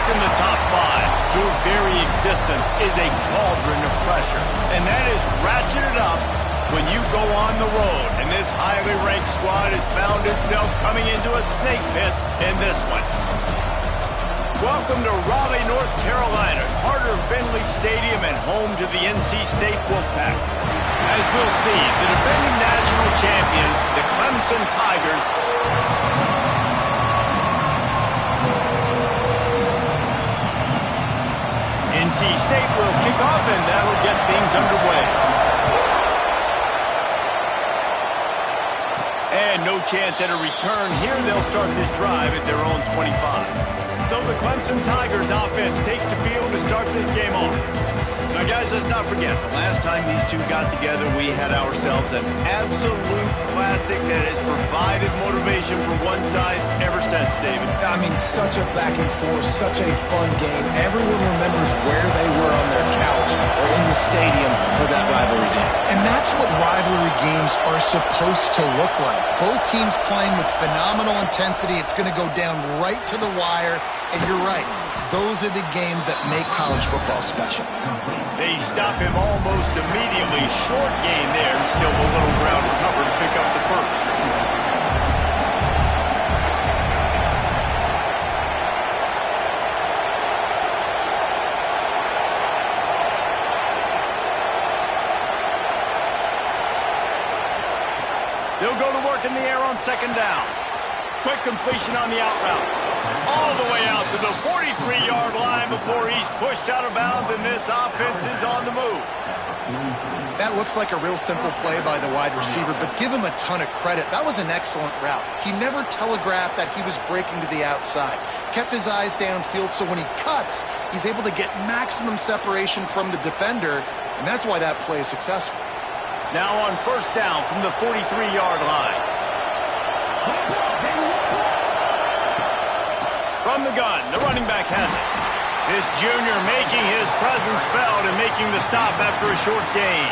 First in the top five, your very existence is a cauldron of pressure. And that is ratcheted up when you go on the road. And this highly ranked squad has found itself coming into a snake pit in this one. Welcome to Raleigh, North Carolina, heart of Finley Stadium and home to the NC State Wolfpack. As we'll see, the defending national champions, the Clemson Tigers, NC State will kick off, and that'll get things underway. And no chance at a return here. They'll start this drive at their own 25. So the Clemson Tigers offense takes the field to start this game off. Now, guys, let's not forget, the last time these two got together, we had ourselves an absolute classic that has provided motivation for one side ever since, David. I mean, such a back and forth, such a fun game. Everyone remembers where they were on their couch or in the stadium for that rivalry game. And that's what rivalry games are supposed to look like. Both teams playing with phenomenal intensity. It's going to go down right to the wire. And you're right. Those are the games that make college football special. They stop him almost immediately. Short gain there, and still a little ground to cover to pick up the first. They'll go to work in the air on second down. Quick completion on the out route. All the way out to the 43-yard line before he's pushed out of bounds, and this offense is on the move. That looks like a real simple play by the wide receiver, but give him a ton of credit. That was an excellent route. He never telegraphed that he was breaking to the outside. Kept his eyes downfield, so when he cuts, he's able to get maximum separation from the defender, and that's why that play is successful. Now on first down from the 43-yard line. From the gun, the running back has it. This junior making his presence felt and making the stop after a short gain.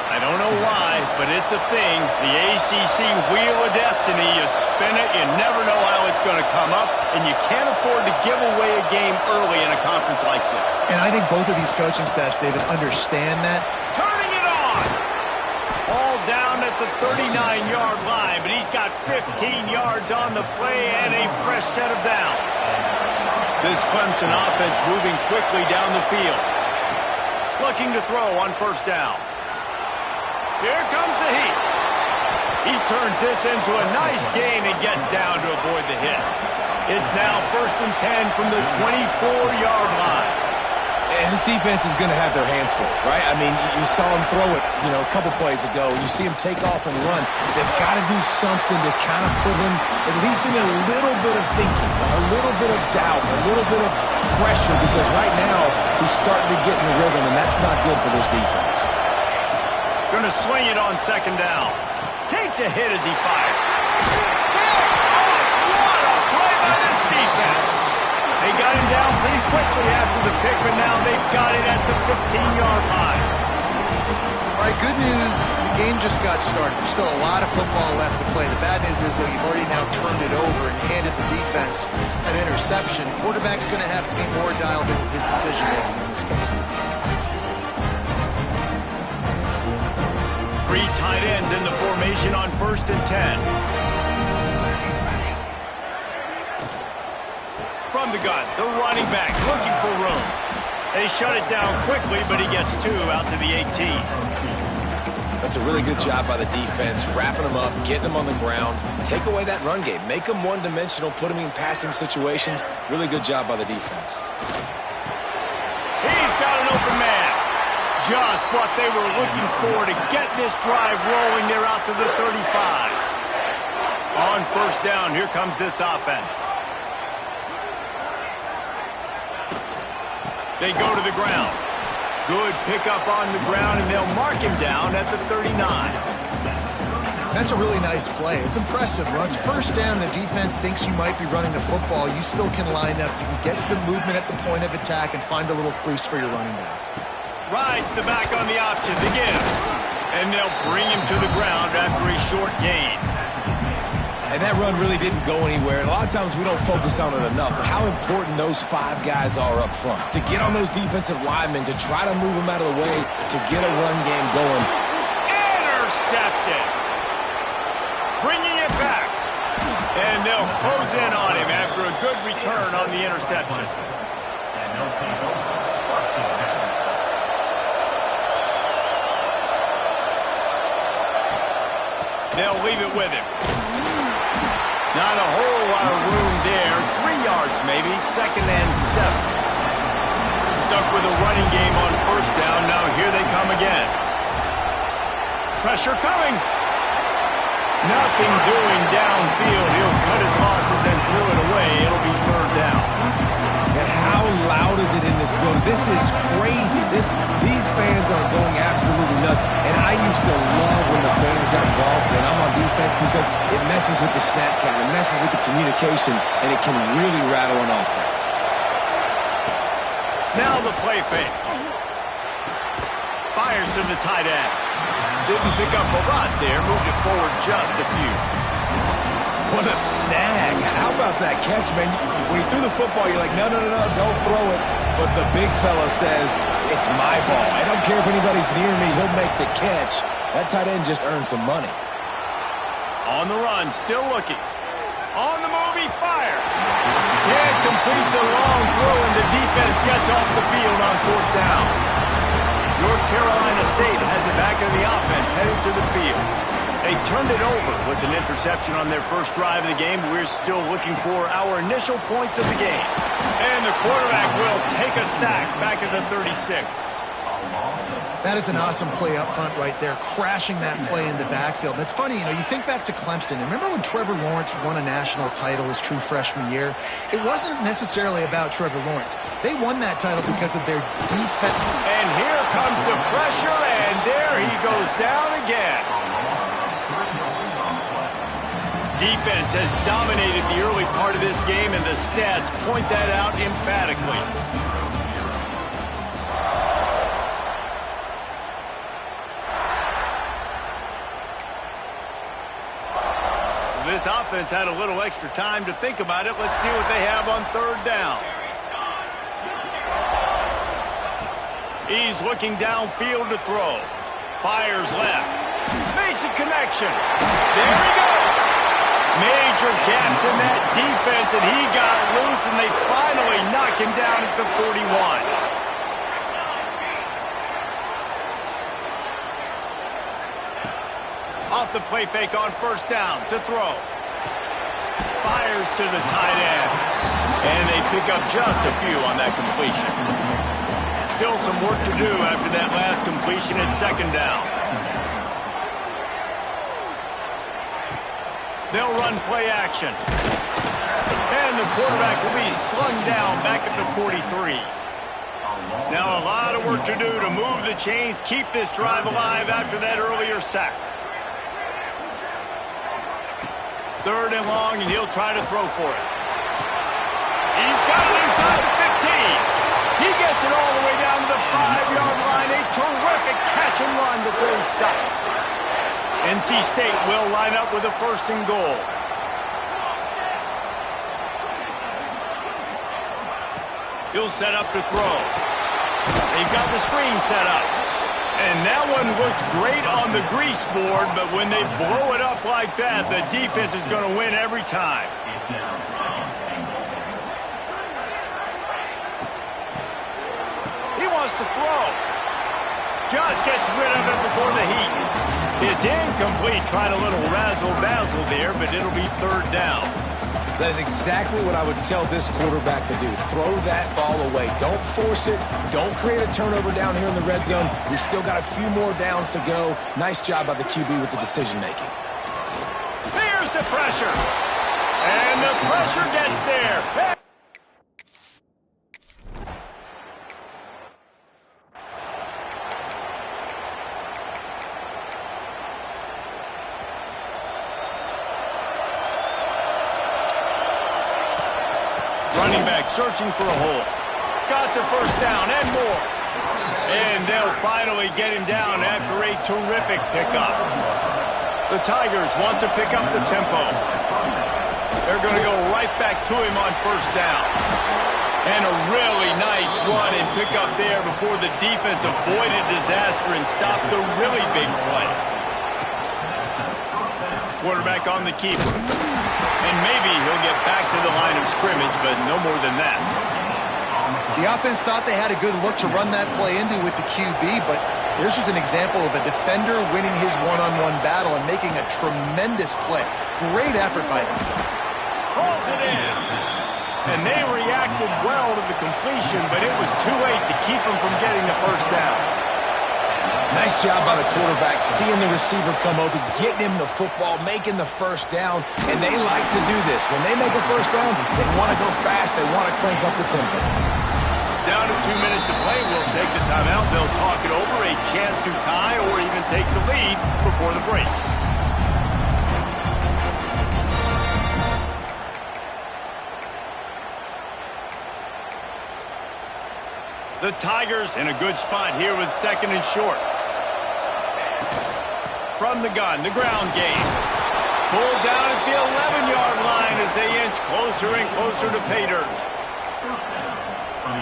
I don't know why, but it's a thing. The ACC Wheel of Destiny, you spin it, you never know how it's going to come up, and you can't afford to give away a game early in a conference like this. And I think both of these coaching staffs, David, understand that. Turning it on! All down at the 39-yard line, but he's got 15 yards on the play and a fresh set of downs. This Clemson offense moving quickly down the field. Looking to throw on first down. Here comes the heat. He turns this into a nice gain and gets down to avoid the hit. It's now first and 10 from the 24-yard line. And this defense is going to have their hands full, right? I mean, you saw him throw it, a couple plays ago. You see him take off and run. They've got to do something to kind of put him at least in a little bit of thinking, a little bit of doubt, a little bit of pressure, because right now he's starting to get in the rhythm, and that's not good for this defense. Going to swing it on second down. Takes a hit as he fires. What a play by this defense. They got him down pretty quickly after the pick, but now they've got it at the 15-yard line. All right, good news. The game just got started. There's still a lot of football left to play. The bad news is, though, you've already now turned it over and handed the defense an interception. Quarterback's going to have to be more dialed in with his decision-making in this game. Three tight ends in the formation on first and 10. From the gun, the running back looking for room. They shut it down quickly, but he gets two out to the 18. That's a really good job by the defense, wrapping them up, getting them on the ground. Take away that run game. Make them one-dimensional, put them in passing situations. Really good job by the defense. He's got an open man. Just what they were looking for to get this drive rolling. They're out to the 35. On first down, here comes this offense. They go to the ground. Good pickup on the ground, and they'll mark him down at the 39. That's a really nice play. It's impressive. Once first down, the defense thinks you might be running the football. You still can line up. You can get some movement at the point of attack and find a little crease for your running back. Rides the back on the option to give. And they'll bring him to the ground after a short gain. And that run really didn't go anywhere. And a lot of times we don't focus on it enough, but how important those 5 guys are up front. To get on those defensive linemen, to try to move them out of the way, to get a run game going. Intercepted. Bringing it back. And they'll close in on him after a good return on the interception. They'll leave it with him. Not a whole lot of room there. 3 yards maybe. 2nd and 7. Stuck with a running game on 1st down. Now here they come again. Pressure coming. Nothing doing downfield. He'll cut his losses and throw it away. It'll be 3rd down. And how loud is it in this building? This is crazy. These fans are going absolutely nuts. And I used to love when the fans got involved and I'm on defense because it messes with the snap count. It messes with the communication, and it can really rattle an offense. Now the play fake. Fires to the tight end. Didn't pick up a lot there. Moved it forward just a few. What a snag. How about that catch, man? When he threw the football, you're like, no, don't throw it. But the big fella says, it's my ball. I don't care if anybody's near me. He'll make the catch. That tight end just earned some money. On the run, still looking. On the move, he fires. Can't complete the long throw, and the defense gets off the field on 4th down. North Carolina State has it back in the offense, headed to the field. They turned it over with an interception on their first drive of the game. We're still looking for our initial points of the game. And the quarterback will take a sack back at the 36. That is an awesome play up front right there, crashing that play in the backfield. And it's funny, you think back to Clemson. Remember when Trevor Lawrence won a national title his true freshman year? It wasn't necessarily about Trevor Lawrence. They won that title because of their defense. And here comes the pressure, and there he goes down again. Defense has dominated the early part of this game, and the stats point that out emphatically. This offense had a little extra time to think about it. Let's see what they have on 3rd down. He's looking downfield to throw. Fires left. Makes a connection. There he goes. Major gaps in that defense, and he got loose, and they finally knock him down at the 41. Off the play fake on 1st down to throw. Fires to the tight end. And they pick up just a few on that completion. Still some work to do after that last completion at 2nd down. They'll run play action. And the quarterback will be slung down back at the 43. Now a lot of work to do to move the chains, keep this drive alive after that earlier sack. 3rd and long, and he'll try to throw for it. He's got it inside the 15. He gets it all the way down to the 5-yard line. A terrific catch and run before he stopped. NC State will line up with a 1st and goal. He'll set up to throw. They've got the screen set up. And that one looked great on the grease board, but when they blow it up like that, the defense is going to win every time. He wants to throw. Just gets rid of it before the heat. It's incomplete, trying a little razzle-dazzle there, but it'll be 3rd down. That is exactly what I would tell this quarterback to do. Throw that ball away. Don't force it. Don't create a turnover down here in the red zone. We still got a few more downs to go. Nice job by the QB with the decision-making. There's the pressure. And the pressure gets there. Running back searching for a hole. Got the 1st down and more. And they'll finally get him down after a terrific pickup. The Tigers want to pick up the tempo. They're going to go right back to him on first down. And a really nice run and pick up there before the defense avoided disaster and stopped the really big play. Quarterback on the keeper. And maybe he'll get back to the line of scrimmage, but no more than that. The offense thought they had a good look to run that play into with the QB, but there's just an example of a defender winning his one-on-one battle and making a tremendous play. Great effort by them. Pulls it in. And they reacted well to the completion, but it was too late to keep them from getting the first down. Nice job by the quarterback, seeing the receiver come open, getting him the football, making the first down, and they like to do this. When they make a first down, they want to go fast, they want to crank up the tempo. Down to 2 minutes to play, we'll take the timeout. They'll talk it over, a chance to tie or even take the lead before the break. The Tigers in a good spot here with second and short. From the gun, the ground game. Pulled down at the 11-yard line as they inch closer and closer to pay dirt.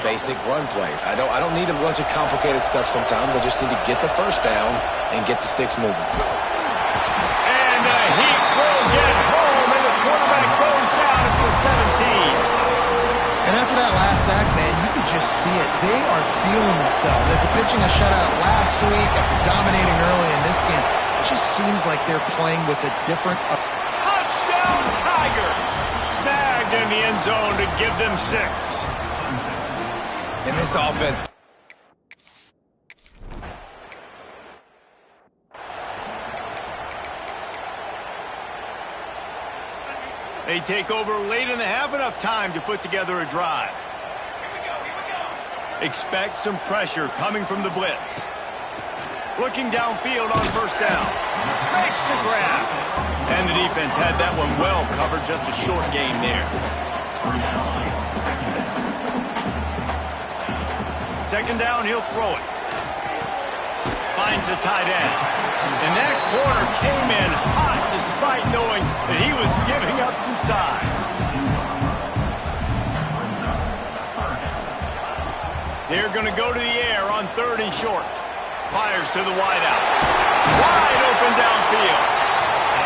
Basic run plays. I don't need a bunch of complicated stuff sometimes. I just need to get the first down and get the sticks moving. And the Heat will get home, and the quarterback goes down at the 17. And after that last sack, man, you could just see it. They are feeling themselves. After pitching a shutout last week, after dominating early in this game, it just seems like they're playing with a different... Touchdown, Tigers! Snagged in the end zone to give them 6. In this offense... They take over late in the half, enough time to put together a drive. Expect some pressure coming from the blitz. Looking downfield on first down. Makes the grab. And the defense had that one well covered, just a short game there. Second down, he'll throw it. Finds the tight end. And that corner came in hot despite knowing that he was giving up some size. They're going to go to the air on third and short. Fires to the wideout. Wide open downfield.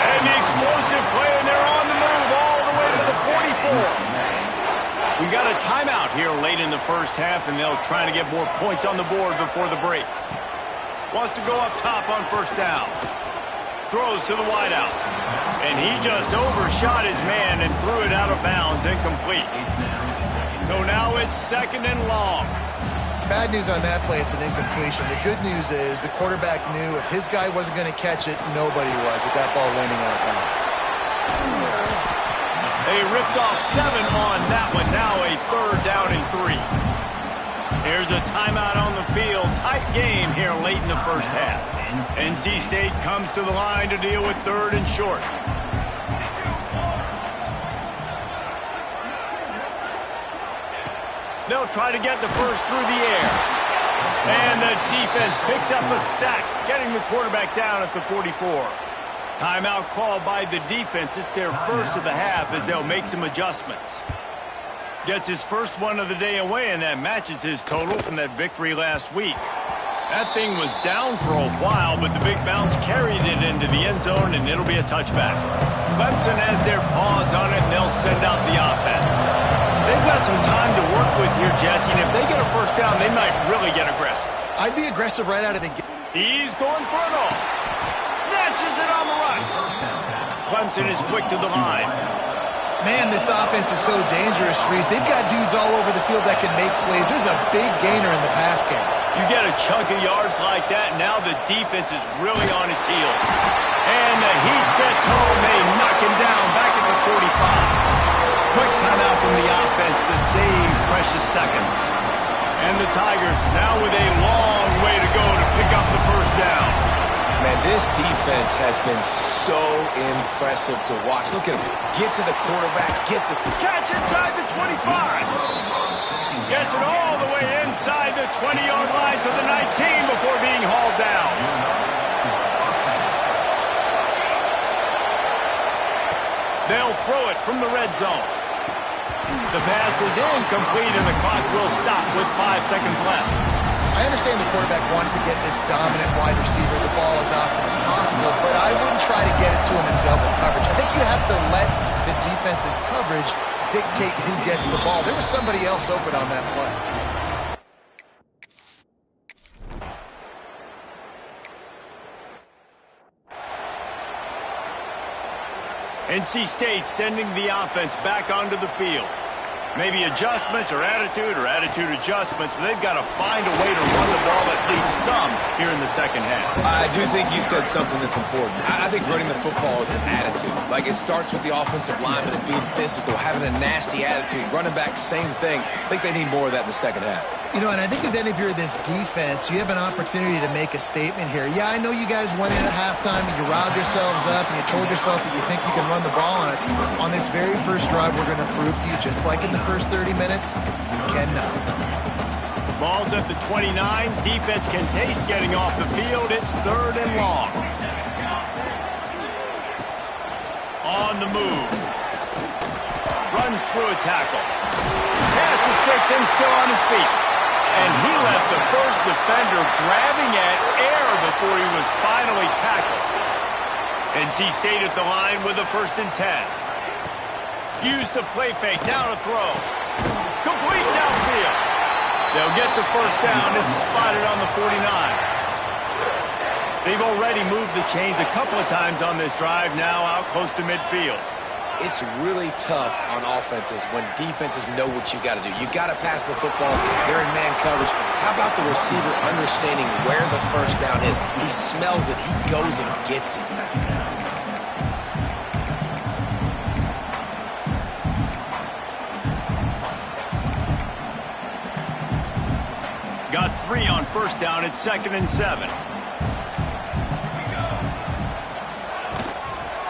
And the explosive play, and they're on the move all the way to the 44. We got a timeout here late in the first half, and they'll try to get more points on the board before the break. Wants to go up top on first down. Throws to the wideout. And he just overshot his man and threw it out of bounds, incomplete. So now it's second and long. Bad news on that play, it's an incompletion. The good news is the quarterback knew if his guy wasn't going to catch it, nobody was with that ball landing out of bounds. They ripped off 7 on that one. Now a third down and 3. Here's a timeout on the field. Tight game here late in the first half. NC State comes to the line to deal with third and short. They'll try to get the first through the air. And the defense picks up a sack, getting the quarterback down at the 44. Timeout called by the defense. It's their first of the half as they'll make some adjustments. Gets his first one of the day away, and that matches his total from that victory last week. That thing was down for a while, but the big bounce carried it into the end zone, and it'll be a touchback. Clemson has their paws on it, and they'll send out the offense. They've got some time to work with here, Jesse, and if they get a first down, they might really get aggressive. I'd be aggressive right out of the gate. He's going for it all. Snatches it on the run. Clemson is quick to the line. Man, this offense is so dangerous, Reese. They've got dudes all over the field that can make plays. There's a big gainer in the pass game. You get a chunk of yards like that, and now the defense is really on its heels. And the Heat gets home. They knock him down back at the 45. Quick timeout from the offense to save precious seconds. And the Tigers now with a long way to go to pick up the first down. Man, this defense has been so impressive to watch. Look at him. Get to the quarterback. Get the... Catch inside the 25. Gets it all the way inside the 20-yard line to the 19 before being hauled down. They'll throw it from the red zone. The pass is incomplete, and the clock will stop with 5 seconds left. I understand the quarterback wants to get this dominant wide receiver the ball as often as possible, but I wouldn't try to get it to him in double coverage. I think you have to let the defense's coverage dictate who gets the ball. There was somebody else open on that play. NC State sending the offense back onto the field. Maybe adjustments or attitude adjustments, but they've got to find a way to run the ball at least some here in the second half. I do think you said something that's important. I think running the football is an attitude. Like, it starts with the offensive lineman and being physical, having a nasty attitude. Running back, same thing. I think they need more of that in the second half. You know, and I think if any of you are this defense, you have an opportunity to make a statement here. Yeah, I know you guys went in at halftime and you riled yourselves up and you told yourself that you think you can run the ball on us. On this very first drive, we're going to prove to you, just like in the first 30 minutes, you cannot. Ball's at the 29. Defense can taste getting off the field. It's 3rd and long. On the move. Runs through a tackle. Passes straight in, still on his feet. And he left the first defender grabbing at air before he was finally tackled. NC State at the line with a 1st and 10. Use the play fake, now to throw. Complete downfield. They'll get the first down. It's spotted on the 49. They've already moved the chains a couple of times on this drive, now out close to midfield. It's really tough on offenses when defenses know what you got to do. You got to pass the football. They're in man coverage. How about the receiver understanding where the first down is? He smells it. He goes and gets it. Got 3 on first down. It's 2nd and 7.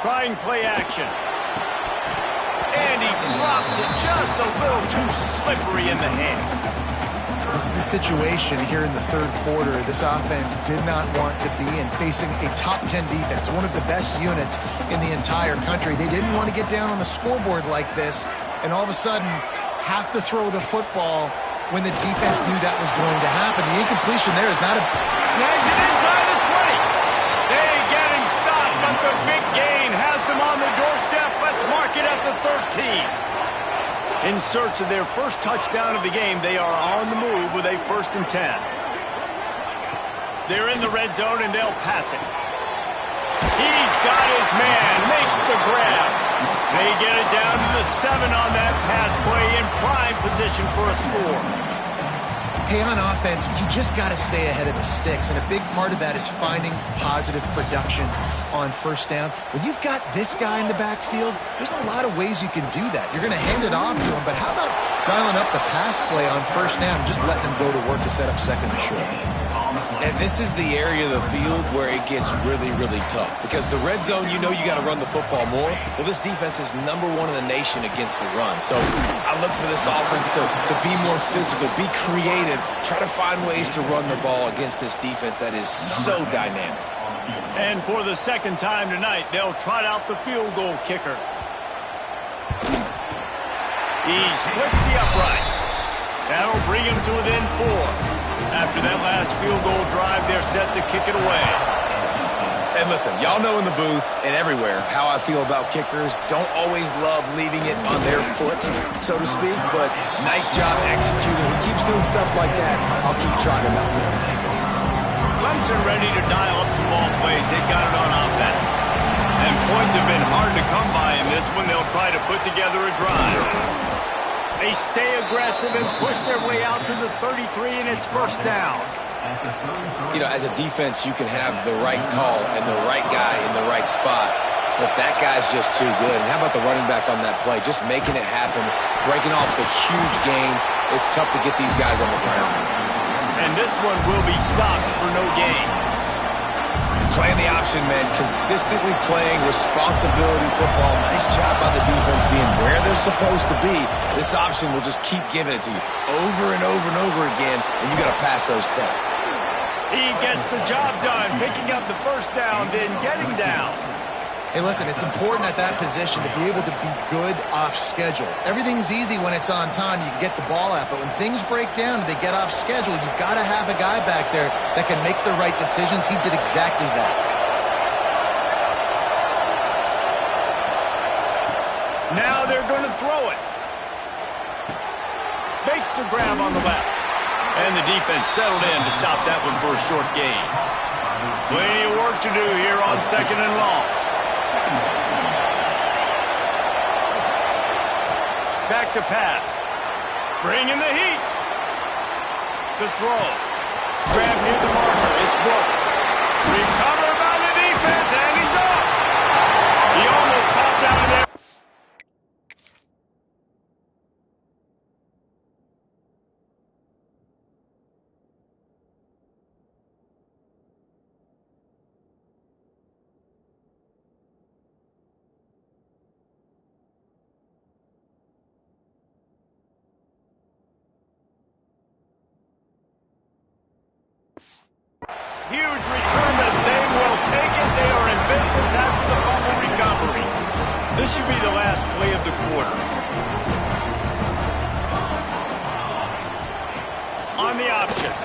Trying play action. And he drops it just a little too slippery in the hands. This is a situation here in the 3rd quarter this offense did not want to be in, facing a top 10 defense, one of the best units in the entire country. They didn't want to get down on the scoreboard like this and all of a sudden have to throw the football when the defense knew that was going to happen. The incompletion there is not a... Snags it inside the 20. They get him stopped, but the big gain has them on the doorstep. Let's mark it at the 13. In search of their first touchdown of the game, they are on the move with a 1st and 10. They're in the red zone, and they'll pass it. He's got his man, makes the grab. They get it down to the 7 on that pass play, in prime position for a score. Hey, on offense, you just got to stay ahead of the sticks, and a big part of that is finding positive production on first down. When you've got this guy in the backfield, there's a lot of ways you can do that. You're going to hand it off to him, but how about dialing up the pass play on first down and just letting him go to work to set up 2nd and short? And this is the area of the field where it gets really, really tough. Because the red zone, you know you got to run the football more. Well, this defense is #1 in the nation against the run. So I look for this offense to be more physical, be creative, try to find ways to run the ball against this defense that is so dynamic. And for the 2nd time tonight, they'll trot out the field goal kicker. He splits the uprights. That'll bring him to within 4. After that last field goal drive, they're set to kick it away. And listen, y'all know in the booth and everywhere how I feel about kickers. Don't always love leaving it on their foot, so to speak, but nice job executing. He keeps doing stuff like that. I'll keep trying him out there. Clemson ready to dial up some ball plays. They've got it on offense. And points have been hard to come by in this one. They'll try to put together a drive. They stay aggressive and push their way out to the 33, and it's first down. You know, as a defense, you can have the right call and the right guy in the right spot, but that guy's just too good. And how about the running back on that play? Just making it happen, breaking off the huge gain. It's tough to get these guys on the ground. And this one will be stopped for no gain. Playing the option, man. Consistently playing responsibility football. Nice job by the defense being where they're supposed to be. This option will just keep giving it to you over and over and over again, and you got to pass those tests. He gets the job done, picking up the first down, then getting down. Hey, listen, it's important at that position to be able to be good off schedule. Everything's easy when it's on time. You can get the ball out, but when things break down and they get off schedule, you've got to have a guy back there that can make the right decisions. He did exactly that. Now they're going to throw it. Makes the grab on the left. And the defense settled in to stop that one for a short gain. Plenty of work to do here on 2nd and long. Back to pass. Bringing the heat. The throw. Grab near the marker. It's Brooks. Recovered by the defense, and he's off. He almost popped out of there. Huge return, but they will take it. They are in business after the fumble recovery. This should be the last play of the quarter. On the option.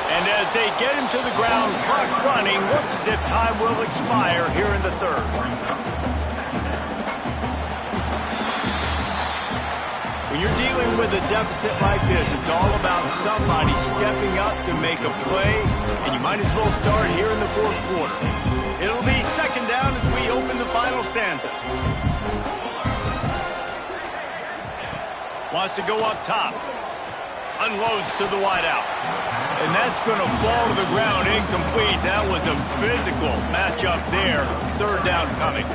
And as they get him to the ground, clock running, looks as if time will expire here in the third. When you're dealing with a deficit like this, it's all about somebody stepping up to make a play, and you might as well start here in the fourth quarter. It'll be 2nd down as we open the final stanza. Wants to go up top. Unloads to the wideout. And that's going to fall to the ground incomplete. That was a physical matchup there. 3rd down coming.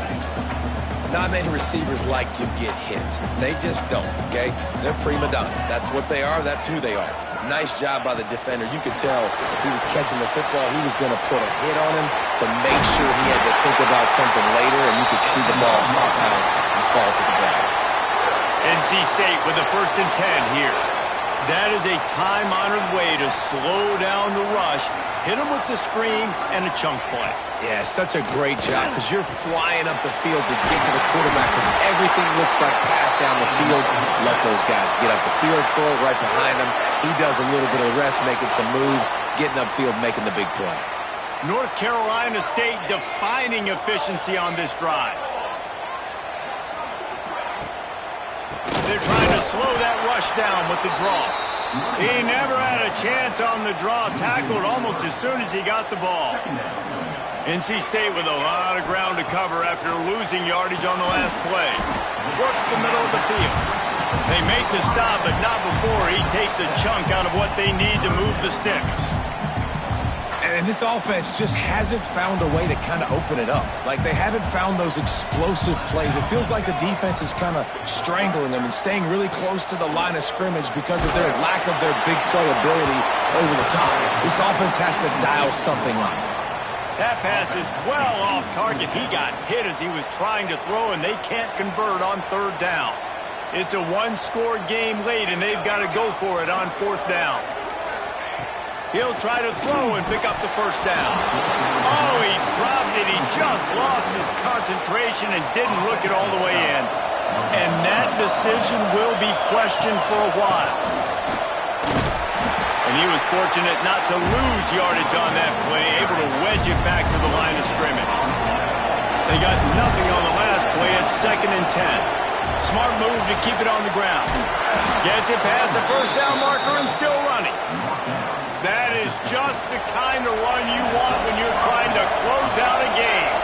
Not many receivers like to get hit. They just don't, okay? They're prima donnas. That's what they are. That's who they are. Nice job by the defender. You could tell he was catching the football. He was going to put a hit on him to make sure he had to think about something later, and you could see the ball pop out and fall to the ground. NC State with a 1st and 10 here. That is a time-honored way to slow down the rush, hit him with the screen, and a chunk play. Yeah, such a great job because you're flying up the field to get to the quarterback because everything looks like pass down the field. Let those guys get up the field, throw it right behind him. He does a little bit of the rest, making some moves, getting upfield, making the big play. North Carolina State defining efficiency on this drive. They're trying to slow that rush down with the draw. He never had a chance on the draw, tackled almost as soon as he got the ball. NC State with a lot of ground to cover after losing yardage on the last play. Works the middle of the field. They make the stop, but not before he takes a chunk out of what they need to move the sticks. And this offense just hasn't found a way to kind of open it up. Like, they haven't found those explosive plays. It feels like the defense is kind of strangling them and staying really close to the line of scrimmage because of their lack of their big play ability over the top. This offense has to dial something up. That pass is well off target. He got hit as he was trying to throw, and they can't convert on 3rd down. It's a one-score game late, and they've got to go for it on 4th down. He'll try to throw and pick up the 1st down. Oh, he dropped it. He just lost his concentration and didn't look it all the way in. And that decision will be questioned for a while. And he was fortunate not to lose yardage on that play, able to wedge it back to the line of scrimmage. They got nothing on the last play at 2nd and 10. Smart move to keep it on the ground. Gets it past the 1st down marker and still running. That is just the kind of run you want when you're trying to close out a game.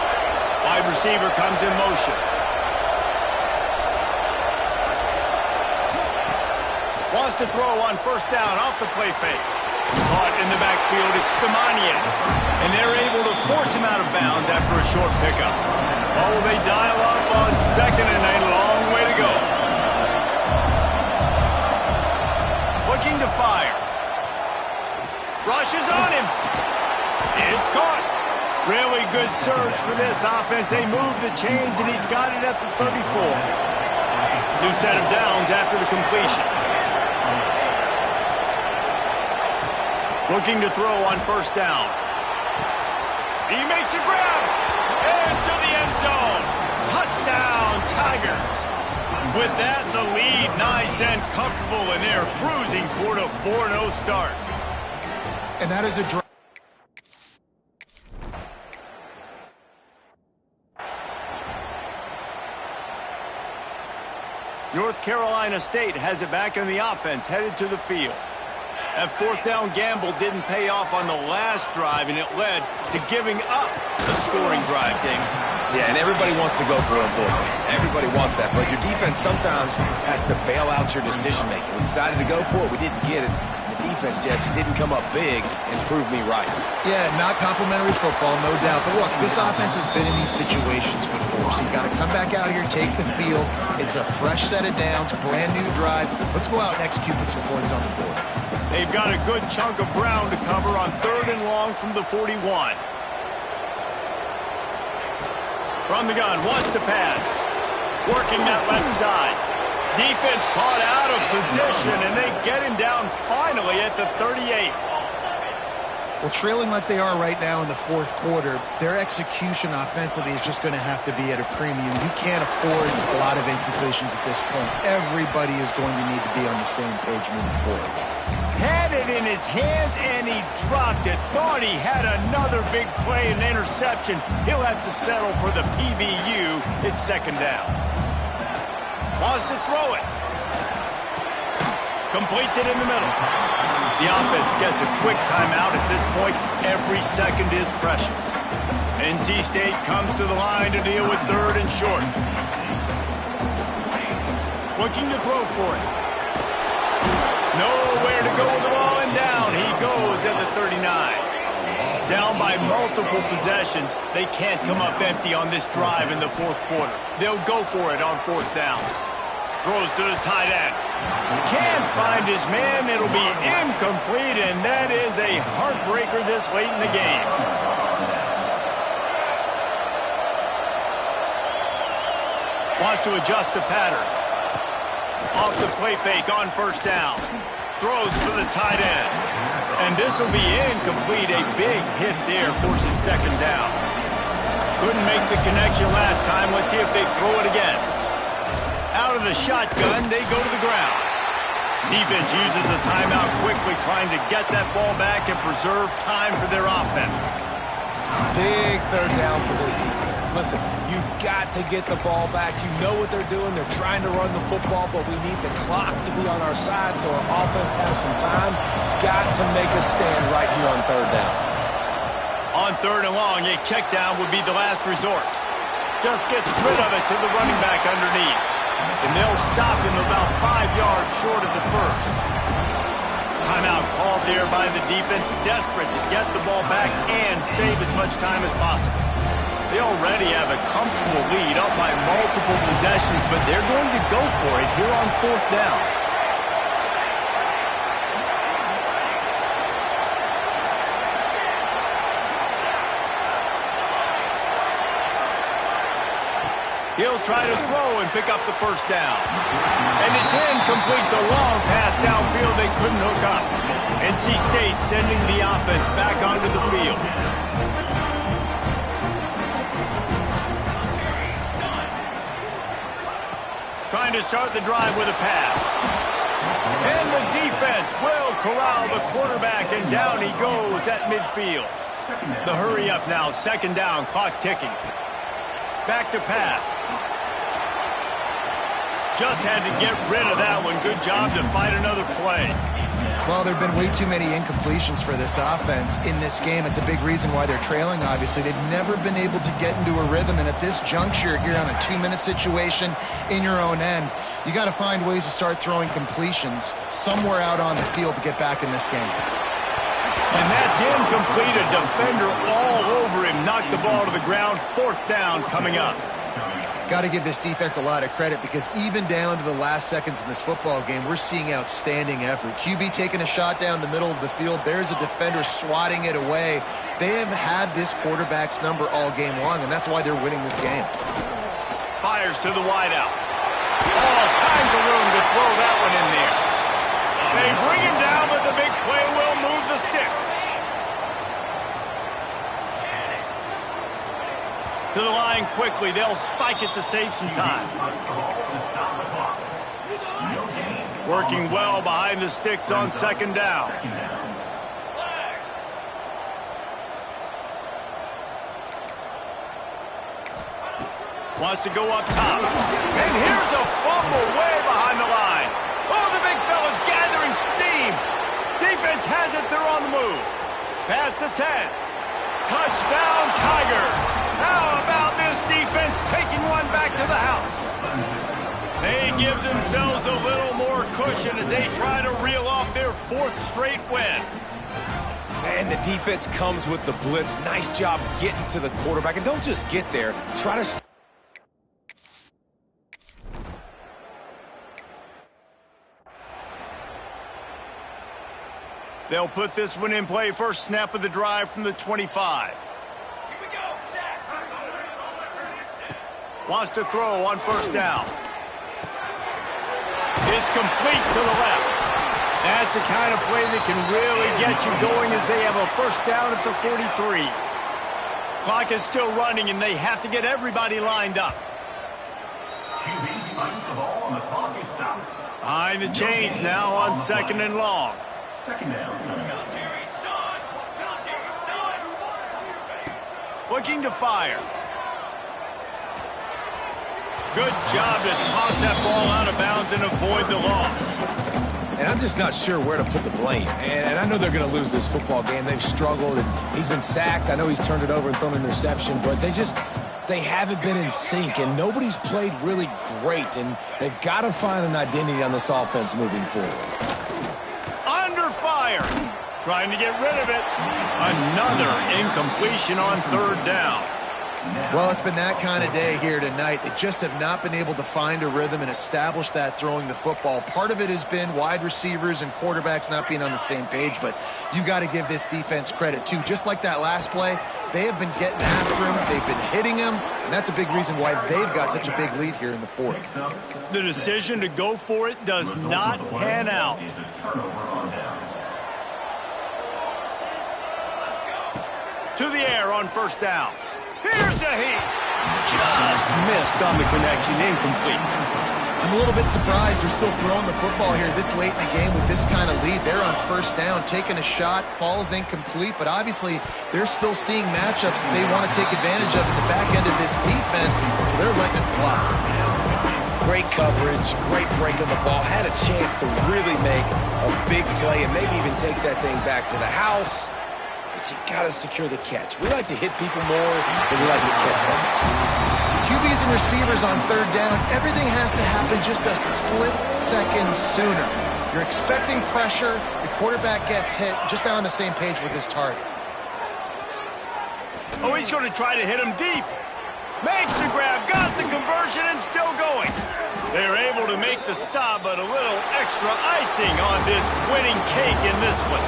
Wide receiver comes in motion. Wants to throw on 1st down off the play fake. Caught in the backfield, it's Stamanian. And they're able to force him out of bounds after a short pickup. Oh, they dial up on 2nd and a long way to go. Looking to fire. Rushes on him. It's caught. Really good surge for this offense. They move the chains, and he's got it at the 34. New set of downs after the completion. Looking to throw on 1st down. He makes a grab. And to the end Tigers. With that, the lead nice and comfortable, and they're cruising toward a 4-0 start. And that is a drive. North Carolina State has it back in the offense, headed to the field. That fourth down gamble didn't pay off on the last drive, and it led to giving up a scoring drive, Ding. Yeah, and everybody wants to go for it on fourth down. Everybody wants that, but your defense sometimes has to bail out your decision-making. We decided to go for it. We didn't get it. The defense, Jesse, didn't come up big and prove me right. Yeah, not complimentary football, no doubt. But look, this offense has been in these situations before, so you got to come back out here, take the field. It's a fresh set of downs, brand new drive. Let's go out and execute with some points on the board. They've got a good chunk of ground to cover on 3rd and long from the 41. From the gun, wants to pass. Working that left side. Defense caught out of position, and they get him down finally at the 38. Well, trailing like they are right now in the fourth quarter, their execution offensively is just going to have to be at a premium. You can't afford a lot of incompletions at this point. Everybody is going to need to be on the same page moving forward. Had it in his hands, and he dropped it. Thought he had another big play and interception. He'll have to settle for the PBU. It's 2nd down. Wants to throw it. Completes it in the middle. The offense gets a quick timeout at this point. Every second is precious. NC State comes to the line to deal with 3rd and short. Looking to throw for it. Nowhere to go with the ball, and down he goes at the 39. Down by multiple possessions. They can't come up empty on this drive in the fourth quarter. They'll go for it on 4th down. Throws to the tight end. Can't find his man. It'll be incomplete, and that is a heartbreaker this late in the game. Wants to adjust the pattern. Off the play fake on 1st down. Throws to the tight end. And this will be incomplete. A big hit there forces 2nd down. Couldn't make the connection last time. Let's see if they throw it again. Out of the shotgun, they go to the ground. Defense uses a timeout quickly, trying to get that ball back and preserve time for their offense. Big 3rd down for this defense. Listen, you've got to get the ball back. You know what they're doing. They're trying to run the football, but we need the clock to be on our side so our offense has some time. Got to make a stand right here on 3rd down. On 3rd and long, a check down would be the last resort. Just gets rid of it to the running back underneath. And they'll stop him about 5 yards short of the 1st. Timeout called there by the defense, desperate to get the ball back and save as much time as possible. They already have a comfortable lead up by multiple possessions, but they're going to go for it here on 4th down. He'll try to throw and pick up the 1st down. And it's incomplete. The long pass downfield they couldn't hook up. NC State sending the offense back onto the field. Trying to start the drive with a pass. And the defense will corral the quarterback, and down he goes at midfield. The hurry up now, 2nd down, clock ticking. Back to pass. Just had to get rid of that one. Good job to fight another play. Well, there have been way too many incompletions for this offense in this game. It's a big reason why they're trailing, obviously. They've never been able to get into a rhythm, and at this juncture here on a 2-minute situation in your own end, you got to find ways to start throwing completions somewhere out on the field to get back in this game. And that's incomplete. A defender all over him. Knocked the ball to the ground. 4th down coming up. Got to give this defense a lot of credit because even down to the last seconds in this football game, we're seeing outstanding effort. QB taking a shot down the middle of the field. There's a defender swatting it away. They have had this quarterback's number all game long, and that's why they're winning this game. Fires to the wideout. All kinds of room to throw that one in there. They bring him down, but the big play will move the sticks. To the line line quickly. They'll spike it to save some time. Working well behind the sticks on second down. Wants to go up top. And here's a fumble way behind the line. Oh, the big fella's gathering steam. Defense has it. They're on the move. Pass to 10. Touchdown, Tigers. How about this defense taking one back to the house? They give themselves a little more cushion as they try to reel off their 4th straight win. And the defense comes with the blitz. Nice job getting to the quarterback. And don't just get there. Try to... They'll put this one in play. First snap of the drive from the 25. Wants to throw on first down. It's complete to the left. That's the kind of play that can really get you going as they have a first down at the 43. Clock is still running, and they have to get everybody lined up. Behind the chains now on second and long. Second down. Looking to fire. Good job to toss that ball out of bounds and avoid the loss. And I'm just not sure where to put the blame. And I know they're going to lose this football game. They've struggled, and he's been sacked. I know he's turned it over and thrown an interception, but they haven't been in sync, and nobody's played really great, and they've got to find an identity on this offense moving forward. Under fire. Trying to get rid of it. Another incompletion on third down. Well, it's been that kind of day here tonight. They just have not been able to find a rhythm and establish that throwing the football. Part of it has been wide receivers and quarterbacks not being on the same page, but you got to give this defense credit too. Just like that last play, they have been getting after him. They've been hitting him, and that's a big reason why they've got such a big lead here in the 4th. The decision to go for it does not pan out. To the air on first down. Here's a heat. Just missed on the connection. Incomplete. I'm a little bit surprised they're still throwing the football here this late in the game with this kind of lead. They're on first down, taking a shot, falls incomplete, but obviously they're still seeing matchups that they want to take advantage of in the back end of this defense, so they're letting it fly. Great coverage, great break on the ball, had a chance to really make a big play and maybe even take that thing back to the house. But you got to secure the catch. We like to hit people more than we like to catch balls. QBs and receivers on third down, everything has to happen just a split second sooner. You're expecting pressure, the quarterback gets hit, just not on the same page with his target. Oh, he's going to try to hit him deep. Makes the grab, got the conversion, and still going. They're able to make the stop, but a little extra icing on this winning cake in this one.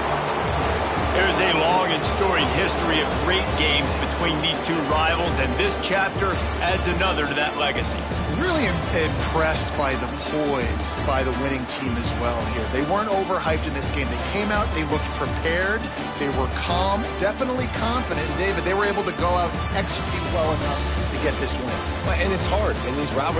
There's a long and storied history of great games between these two rivals, and this chapter adds another to that legacy. Really impressed by the poise by the winning team as well here. They weren't overhyped in this game. They came out, they looked prepared, they were calm, definitely confident. And David, they were able to go out and execute well enough to get this win. And it's hard in these rivalries.